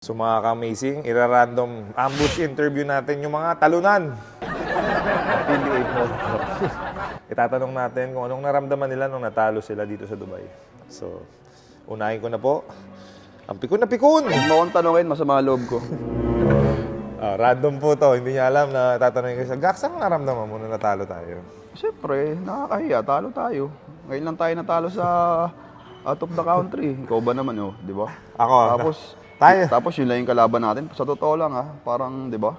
So mga ka-amazing, ira-random ambush interview natin yung mga talunan. Affiliate mo. Itatanong natin kung anong naramdaman nila nung natalo sila dito sa Dubai. So, unahin ko na po. Ang pikon na pikon! Huwag mo akong tanongin, masama loob ko. Random po to. Hindi niya alam na tatanungin ko siya. Gax, anong naramdaman mo na natalo tayo? Siyempre, nakakahiya, talo tayo. Ngayon lang tayo natalo sa out of the country. Ikaw ba naman, oh, di ba? Ako, Tapos yun lang yung kalaban natin. Sa totoo lang, parang, di ba?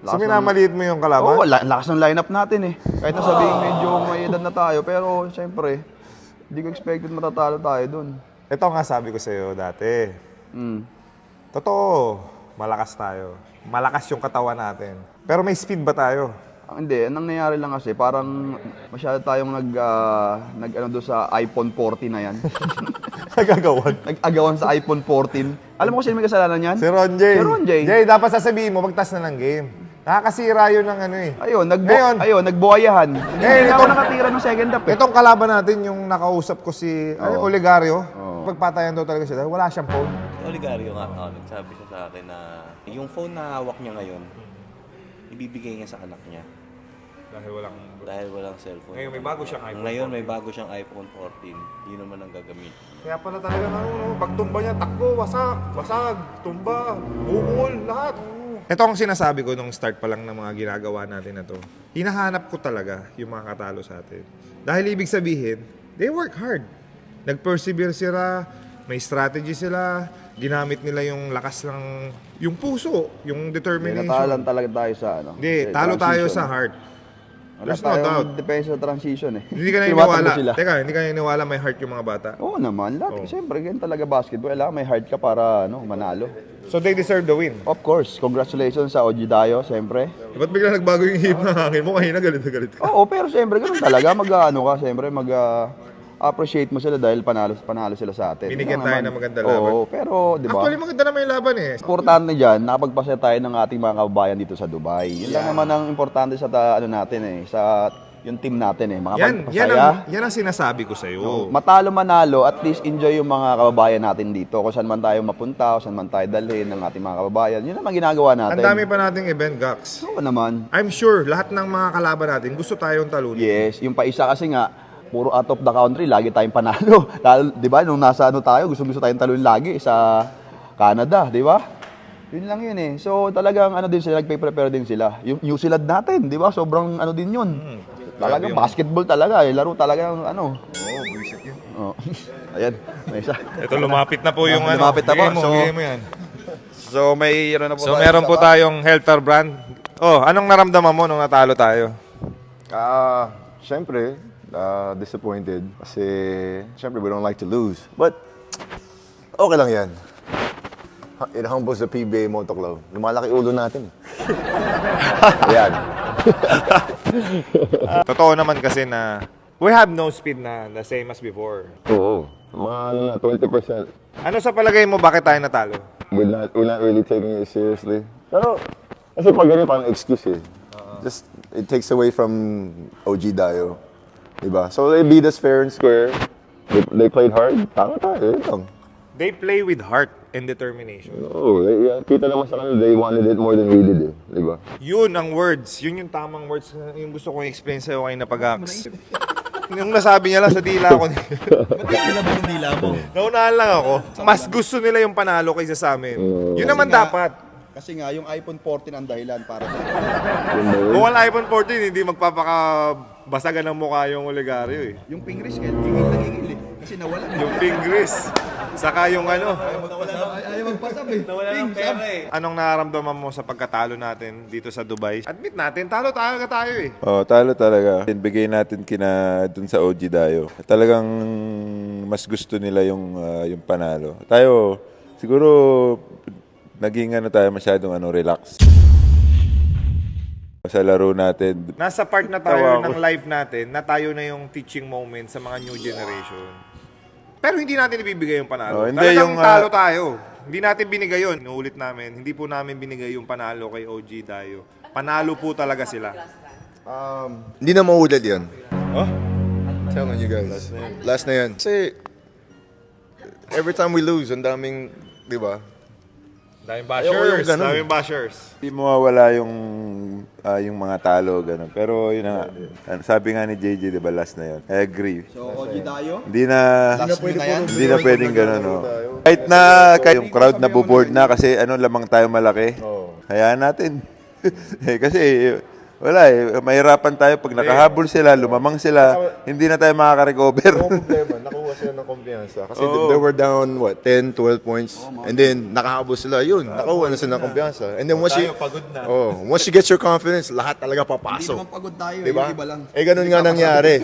So, minamaliit mo yung kalaban? Oo, lakas ng lineup natin eh. Kahit na sabihin medyo may edad na tayo, pero siyempre, hindi ko expected matatalo tayo dun. Ito nga sabi ko sa'yo dati. Totoo, malakas tayo. Malakas yung katawan natin. Pero may speed ba tayo? Hindi, anong nangyari lang kasi, parang masyado tayong nag-ano doon sa iPhone 14 na yan. Nagagawan. Nag-agawan sa iPhone 14. Alam mo kung sino may kasalanan yan? Si Ron J. Si Ron J. Jay, dapat sasabihin mo, magtas na ng game. Nakakasira yun ng ano eh. Ayun, nagbuhayahan. Hindi itong- ako nakatira ng second half eh. Itong kalaban natin, yung nakausap ko si Olegario, pagpatayan daw talaga siya dahil wala siyang phone. Oligario nga, nagsabi siya sa akin na yung phone na hawak niya ngayon, ibibigay niya sa anak niya. Dahil walang cellphone. Ngayon may bago siyang iPhone. Ngayon may bago siyang iPhone 14. Yun naman ang gagamitin. Kaya pala talaga pag tumba niya, takbo, basag, tumba, bukol, lahat. Ito ang sinasabi ko nung start pa lang ng mga ginagawa natin na to. Hinahanap ko talaga yung mga katalo sa atin. Dahil ibig sabihin, they work hard. Nag-persevere sila, may strategy sila, ginamit nila yung lakas ng, yung puso, yung determination. Natalan talaga tayo sa ano. Hindi, talo tayo sa heart. Wala There's no doubt. Depensa sa transition eh. Hindi ka na Tumatakbo iniwala. sila. Teka, hindi ka na iniwala may heart yung mga bata. Oo naman, lahat. Siyempre, ganyan talaga basketball. Kailangan may heart ka para manalo. So they deserve the win. Of course, congratulations sa OG Dayo, siyempre. Ba't bigla nagbago yung hip ng hangin mo? Kanina galit na galit ka. Oo, pero siyempre, ganun talaga. Siyempre, appreciate mo sila dahil panalo sila sa atin. Binigyan Yun tayo naman. ng maganda laban. Oo, pero, di ba? Actually, maganda naman yung laban eh. Importante dyan, nakapagpasaya tayo ng ating mga kababayan dito sa Dubai. Yun lang naman ang importante sa sa yung team natin eh. Makapagpasaya. Yan ang sinasabi ko sa'yo. Matalo manalo, at least enjoy yung mga kababayan natin dito. Kung saan man tayo mapunta, kung saan man tayo dalhin ng ating mga kababayan. Yun naman ginagawa natin. Ang dami pa nating event, Gax. Oo naman. I'm sure, lahat ng mga kalaban natin, gusto tayong talunin. Yes, yung paisa kasi nga, puro out of the country, lagi tayong panalo. Lalo, di ba, nung nasa tayo, gusto tayong talunin lagi sa Canada, di ba? Yun lang yun eh. So talagang din sila, nagpe-prepare din sila. Yung New Zealand natin, di ba? Sobrang din yun. Talagang basketball talaga, laro talaga ng Buisit yun. Oh. Ayan, may isa. Ito, lumapit na po yung Lumapit na po. Bigay mo yan. So may na po So, meron po tayong Helter brand. Anong naramdaman mo nung natalo tayo? Siyempre, disappointed. Kasi, siyempre, we don't like to lose. But, okay lang yan. It humbles the PBA Moto Club. Lumalaki ulo natin. Ayan. Totoo naman kasi na we have no speed na the same as before. Oo. Mga 20%. Ano sa palagay mo, bakit tayo natalo? We're not really taking it seriously. Pero, kasi pag ganyan, parang excuse eh. Just, it takes away from OG Dayo. Diba? So, they beat us fair and square. They played hard. Tama tayo. Yun lang. They play with heart and determination. Oo. Kita naman sa kanila, they wanted it more than we did eh. Diba? Yun ang words. Yun yung tamang words. Yung gusto kong i-explain sa'yo kayo na pag-ax. Yung nasabi niya lang sa dila ko. Nilabas yung dila mo. Naunahan lang ako. Mas gusto nila yung panalo kaysa sa amin. Yun naman dapat. Kasi nga, yung iPhone 14 ang dahilan para sa Kung wala iPhone 14, hindi magpapakabasagan ng mukha yung Olegario eh. yung fingers, gigil na gigil eh. Kasi nawala na. Yung fingers. Saka yung ano. Ayaw magpasab eh. Nawala ng pera eh. Anong nararamdaman mo sa pagkatalo natin dito sa Dubai? Admit natin, talo talaga tayo eh. Oh, talo talaga. Bigay natin dun sa OG Dayo. Talagang mas gusto nila yung panalo. Tayo, siguro naging tayo masyadong relax. Sa laro natin. Nasa part na tayo ng life natin na tayo na yung teaching moment sa mga new generation. Pero hindi natin ibibigay yung panalo. Oh, hindi Talagang yung, talo tayo. Hindi natin binigay yun. Inuulit namin. Hindi po namin binigay yung panalo kay OG Dayo. Panalo po talaga sila. Hindi na maulad yan. Oh? Telling you guys. Last na yan. Kasi, every time we lose, ang daming, di ba? Daming Ayoko yung bashers. ganun. Daming bashers. Hindi mawawala yung mga talo, gano'n. Pero yun na nga, sabi nga ni JJ, di ba, last na yun. I agree. So, OG Dayo? Hindi na yan? hindi na pwedeng gano'n, no. Kahit yung crowd na boboard na kasi lamang tayo malaki. Hayaan natin. Kasi wala mahirapan tayo pag nakahabol sila, lumamang sila, hindi na tayo makaka-recover. No problema, nakuha sila ng kumpiyansa. Kasi they were down, 10, 12 points. And then, nakahabol sila, yun, nakuha na sila ng kumpiyansa. And then, once you get your confidence, lahat talaga papasok. Hindi naman pagod tayo, Diba? yung iba lang. Ganun nga nangyari.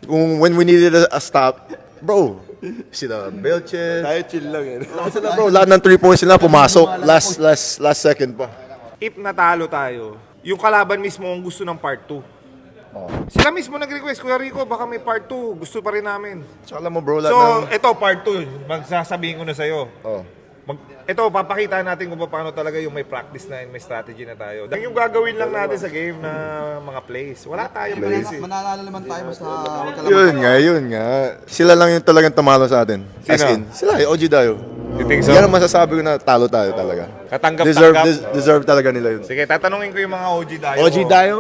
When we needed a stop, bro, sila Belches. Tayo chill lang eh. Sila, bro, lahat ng 3 points sila pumasok. Last second pa. If natalo tayo, yung kalaban mismo ang gusto ng part 2. Sila mismo nag-request, Kuya Rico, baka may part 2. Gusto pa rin namin. Tsaka alam mo, bro, lahat So, ng... ito part 2. Magsasabihin ko na sa'yo. Oh. Ito, papakita natin kung paano talaga yung may practice na, may strategy na tayo. Yung gagawin lang natin sa game na mga plays. Wala tayong plays eh. Mananalo naman tayo basta wag ka lang. Yun nga. Sila lang yung talagang tamalo sa atin. As Sino? in, sila, OG Dayo. You think so? Yan ang masasabi ko na talo tayo talaga. Katanggap-tanggap. Deserve talaga nila yun. Sige, tatanungin ko yung mga OG Dayo. OG Dayo,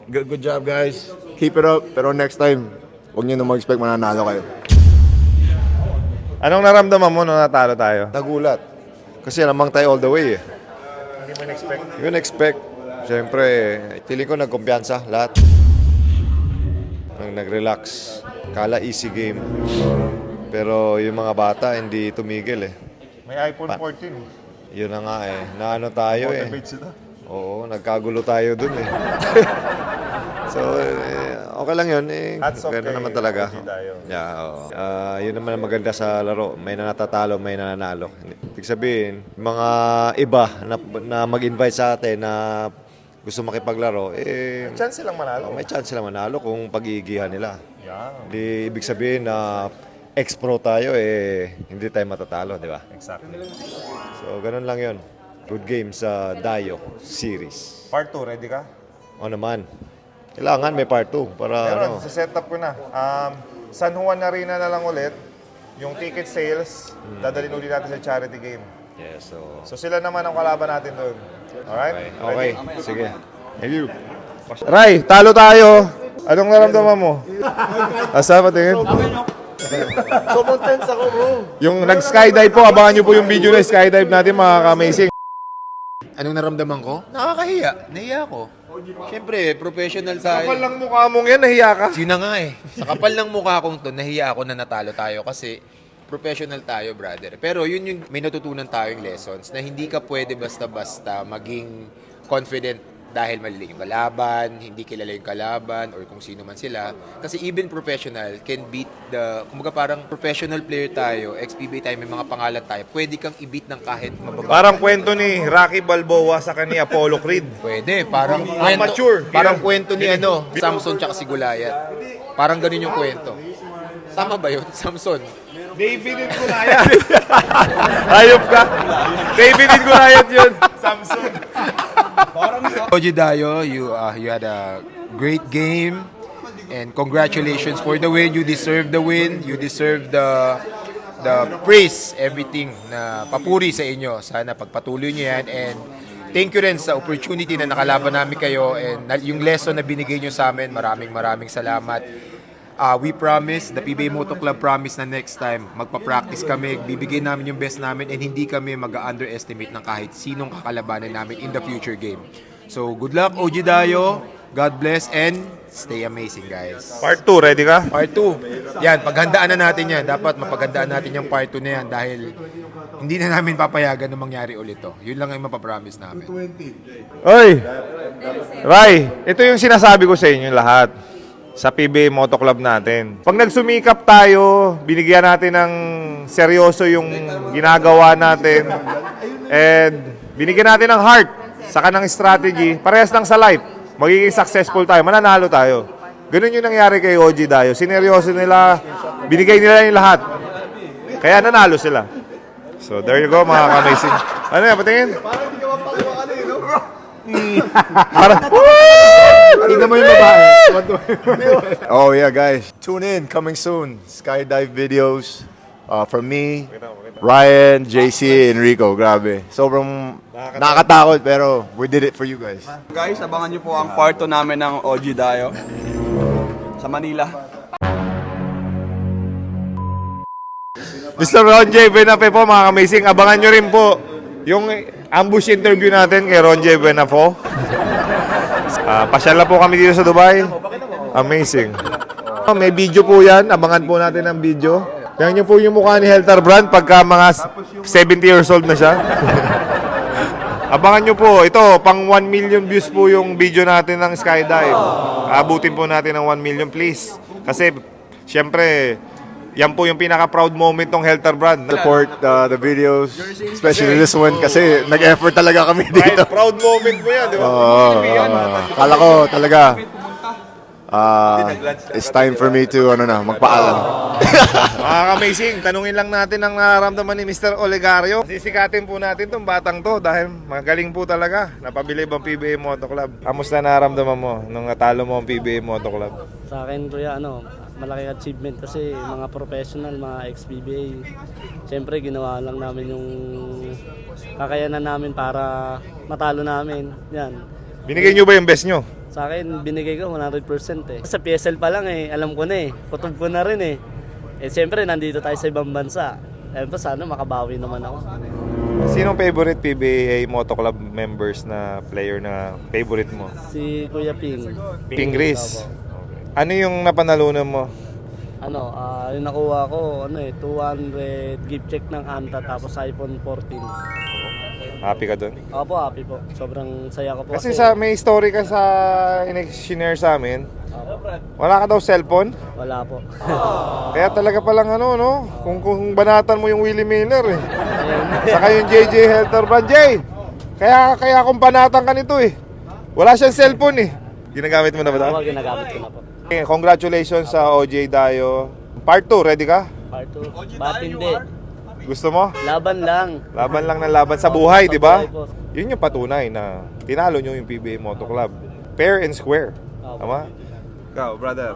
good job guys. Keep it up. Pero next time, huwag nyo na mag-expect mananalo kayo. Anong naramdaman mo nung natalo tayo? Nagulat. Kasi lamang tayo all the way eh. Hindi mo in-expect. Yun expect. Siyempre, feeling ko nagkumpiyansa lahat. Nag-relax. Kala easy game. Pero yung mga bata hindi tumigil eh. May iPhone 14. Yun na nga eh. Naano tayo eh. Oo, nagkagulo tayo dun eh. So, okay lang yun eh. Hats off Gano'n kay naman talaga. OG Dayo. Yeah, oo. Yun naman ang maganda sa laro. May nanatatalo, may nananalo. Ibig sabihin, mga iba na mag-invite sa atin na gusto makipaglaro, Chance silang manalo. may chance sila manalo kung pag-iigihan nila. Yeah. Di ibig sabihin na ex-pro tayo, hindi tayo matatalo, di ba? Exactly. So, ganun lang yun. Good game sa Dayo series. Part 2, ready ka? O naman, kailangan may part 2 para Meron, sa setup ko na. San Juan Arena na lang ulit. Yung ticket sales, dadalhin ulit natin sa charity game. Yes, so... So sila naman ang kalaban natin doon. Alright? Okay, sige. Thank you. Ray, talo tayo. Anong naramdaman mo? Asa patingin? Sobrang tense ako, bro. Yung nag-skydive po, abangan nyo po yung video na skydive natin, mga ka-amazing. Anong naramdaman ko? Nakakahiya. Nahiya ako. Siyempre, professional sa... Kapal lang mukha mong yan, nahiya ka. Yun na nga eh. Sa kapal ng mukha kong to, nahiya ako na natalo tayo kasi professional tayo, brother. Pero yun yung may natutunan tayong lessons na hindi ka pwede basta-basta maging confident dahil mali yung kalaban, hindi kilala yung kalaban, or kung sino man sila. Kasi even professional can beat kumbaga parang professional player tayo, ex-PBA tayo, may mga pangalan tayo, pwede kang i-beat ng kahit mababa. Parang kwento ni Rocky Balboa sa kani Apollo Creed. Pwede, parang Amateur. Parang kwento ni Samson tsaka si Goliath. Parang ganun yung kwento. Tama ba yun? Samson. David and Goliath. Hayop ka. David and Goliath yun. Samson. Oji Dayo, you had a great game. And congratulations for the win. You deserve the win. You deserve the praise, everything na papuri sa inyo. Sana pagpatuloy niyo yan. And thank you rin sa opportunity na nakalaban namin kayo. And yung lesson na binigay niyo sa amin, maraming salamat. We promise, the PBA Moto Club promise na next time, magpa-practice kami, bibigyan namin yung best namin, and hindi kami mag-underestimate ng kahit sinong kakalabanin namin in the future game. So, good luck, OG Dayo. God bless, and stay amazing, guys. Part 2, ready ka? Part 2. Yan, paghandaan na natin yan. Dapat mapaghandaan natin yung part 2 na yan dahil hindi na namin papayagan na mangyari ulit to. Yun lang yung mapapromise namin. Oy! Ray, ito yung sinasabi ko sa inyo lahat sa PBA Moto Club natin. Pag nagsumikap tayo, binigyan natin ng seryoso yung ginagawa natin, and binigyan natin ng heart, saka ng strategy, parehas lang sa life. Magiging successful tayo, mananalo tayo. Ganun yung nangyari kay OG Dayo. Sineryoso nila, binigay nila yung lahat. Kaya nanalo sila. So there you go, mga ka-amazing. Ano yan, patingin? Parang, Tingnan mo yung babae. Oh yeah, guys. Tune in. Coming soon. Skydive videos. From me, Ryan, JC, Enrico. Grabe. Sobrang nakakatakot pero we did it for you guys. Guys, abangan nyo po ang part 2 namin ng OG Dayo sa Manila. Mr. Ron J. Benafe po, mga amazing. Abangan nyo rin po yung ambush interview natin kay Ron J. Benafe. Pasyal na po kami dito sa Dubai. Amazing. May video po yan. Abangan po natin ang video. Yan nyo po yung mukha ni Helter Brand pagka mga 70 years old na siya. Abangan nyo po. Ito, pang 1 million views po yung video natin ng skydive. Abutin po natin ng 1 million, please. Kasi, syempre, yan po yung pinaka-proud moment ng Helter Brand. Support the videos, especially this one kasi nag-effort talaga kami Right, dito. proud moment po yan, di ba? Kala ko talaga it's time for me to magpaalam. Amazing. Tanungin lang natin ang nararamdaman ni Mr. Olegario. Sisikatin po natin tong batang to dahil magaling po talaga. Napabilib ang PBA Moto Club. Kamusta nararamdaman mo nung natalo mo ang PBA Moto Club? Sa akin, Kuya, malaking achievement kasi mga professional, mga ex-PBA. Siyempre, ginawa lang namin yung kakayanan namin para matalo namin. Yan. Binigay nyo ba yung best nyo? Sa akin, binigay ko 100% eh. Sa PSL pa lang alam ko na kutob ko na rin eh. Siyempre, nandito tayo sa ibang bansa. Sana makabawi naman ako. Sinong favorite PBA Moto Club members na player na favorite mo? Si Kuya Ping. Ping Gris. Ano yung napanalunan mo? Yung nakuha ko, 200 gift check ng Anta tapos iPhone 14. Happy ka doon? Opo, happy po. Sobrang saya ko po. Kasi may story ka sa in-share sa amin. Wala ka daw cellphone? Wala po. Kaya talaga palang kung banatan mo yung Willie Miller eh. Saka yung JJ Helter Brand. Jay! Kaya kung banatan ka nito eh. Wala siyang cellphone eh. Ginagamit mo na ba daw? Ako, ginagamit ko na po. Okay, congratulations sa OJ Dayo. Part 2, ready ka? Part 2. Ba't hindi? Gusto mo? Laban lang. Laban lang ng laban sa buhay, di ba? Yun yung patunay na tinalo nyo yung PBA Moto Club. Fair and square. Tama? Ikaw, brother.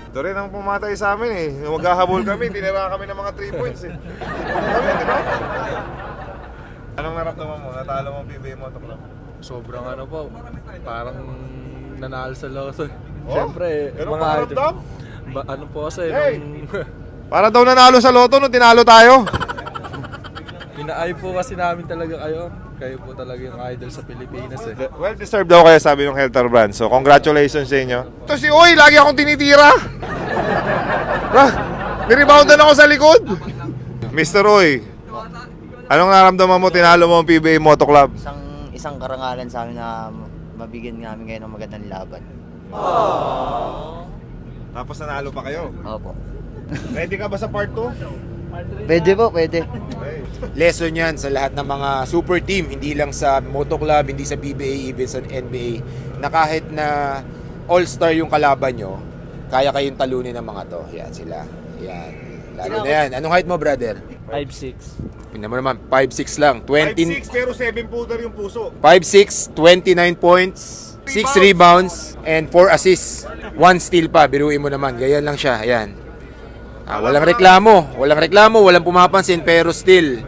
Ito rin ang pumatay sa amin eh. Maghahabol kami, tinira kami ng mga 3 points eh. Tama, di ba? Anong naramdaman mo? Natalo mo ang PBA Moto Club? Sobrang po, parang nanalo sa loto. Oh? Siyempre, Ganun mga ka naramdam? ano po kasi, Hey! nung Para daw nanalo sa loto nung tinalo tayo. inaay po kasi namin talaga kayo. Kayo po talaga yung idol sa Pilipinas eh. Well deserved daw kaya sabi ng Helter Brand. So congratulations sa inyo. Ito si Oy, lagi akong tinitira. Nireboundan ako sa likod. Mr. Oy, anong naramdaman mo tinalo mo ang PBA Moto Club? Isang karangalan sa amin na mabigyan namin kayo ng magandang laban. Tapos nanalo pa kayo. Opo. Ready ka ba sa part 2? Pwede po, pwede. Lesson yan sa lahat ng mga super team, hindi lang sa Moto Club, hindi sa PBA, even sa NBA, na kahit na all-star yung kalaban nyo, kaya kayong talunin ng mga to. Yan sila. Yan. Lalo na yan. Anong height mo, brother? 5'6". Tingnan mo naman, 5'6 lang. 5'6 pero 7 footer yung puso. 5'6", 29 points, 6 rebounds, and 4 assists. 1 steal pa, biruin mo naman. Ganyan lang siya. Ayan. Walang reklamo, walang pumapansin, pero still,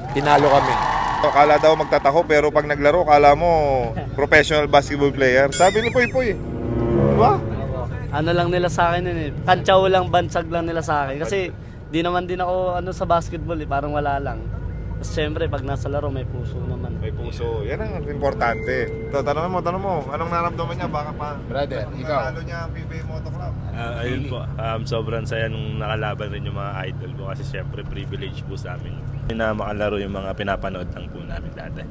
tinalo kami. Kala daw magtatako pero pag naglaro, kala mo professional basketball player. Sabi ni Poy Poy. Diba? Ano lang nila sa akin yun eh. Kantsaw lang, bansag lang nila sa akin. Kasi di naman din ako sa basketball eh. Parang wala lang. Tapos syempre, pag nasa laro, may puso naman. May puso. Yan ang importante. Ito, tanong mo. Anong naramdaman niya? Baka pa Brother, ikaw. natalo niya ang PBA Moto Club. Ayun po, sobrang saya nung nakalaban rin yung mga idol ko kasi syempre privilege po sa amin na makalaro yung mga pinapanood lang po namin dati.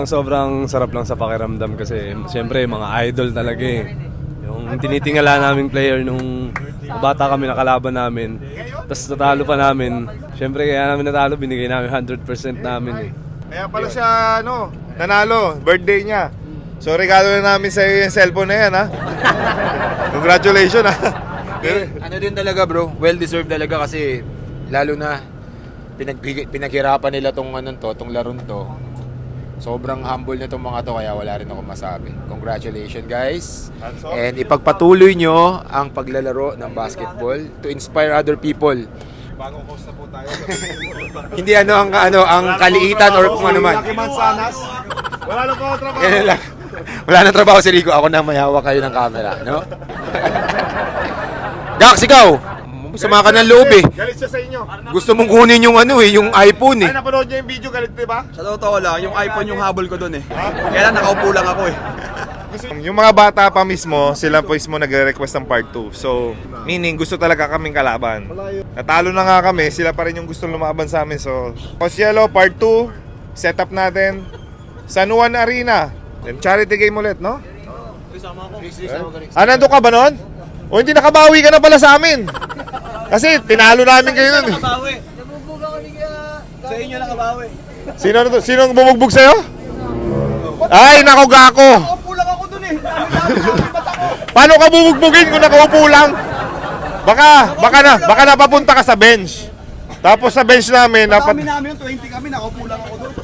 Sobrang sarap lang sa pakiramdam kasi siyempre mga idol talaga eh. Yung tinitingala naming player nung bata kami nakalaban namin, tapos natalo pa namin. Siyempre kaya namin natalo, binigay namin 100% namin eh. Kaya pala siya, nanalo. Birthday niya. So, regalo na namin sa iyo yung cellphone na yan, ha? Congratulations, ha? Ano din talaga bro, well deserved talaga kasi lalo na pinaghirapan nila tong laron to. Sobrang humble na tong mga to kaya wala rin ako masabi. Congratulations guys. And ipagpatuloy nyo ang paglalaro ng basketball to inspire other people. bagong coach na po tayo. Hindi ang kaliitan or kung ano man. Lucky Manzanas. Wala na po ako trabaho. Yan lang. Wala nang trabaho si Rico. Ako na may hawak kayo ng camera, no? Dax, ikaw! Sama ka ng loob eh. Galit siya sa inyo. Gusto mong kunin yung yung iPhone eh. Ay, napanood niyo yung video, galit diba? Sa totoo lang, yung iPhone yung habol ko dun eh. Kaya lang nakaupo lang ako eh. Yung mga bata pa mismo, sila po mismo nagre-request ng part 2. So, meaning gusto talaga kaming kalaban. Natalo na nga kami, sila pa rin yung gusto lumaban sa amin. So, Coach Yellow, part 2, setup natin. San Juan Arena. Then charity game ulit, no? Nandun ka ba nun? O hindi nakabawi ka na pala sa amin. Kasi tinalo namin kayo nun. Nakabawi. Nabubuga kami sa inyo nakabawi. Sino ang bumugbog sa'yo? Ay, nako gako. Nakaupo lang ako dun eh. Paano ka bubugbugin kung nakaupo lang? Baka napapunta ka sa bench. Tapos sa bench namin, Kami namin yung 20 kami, nakaupo lang ako dun.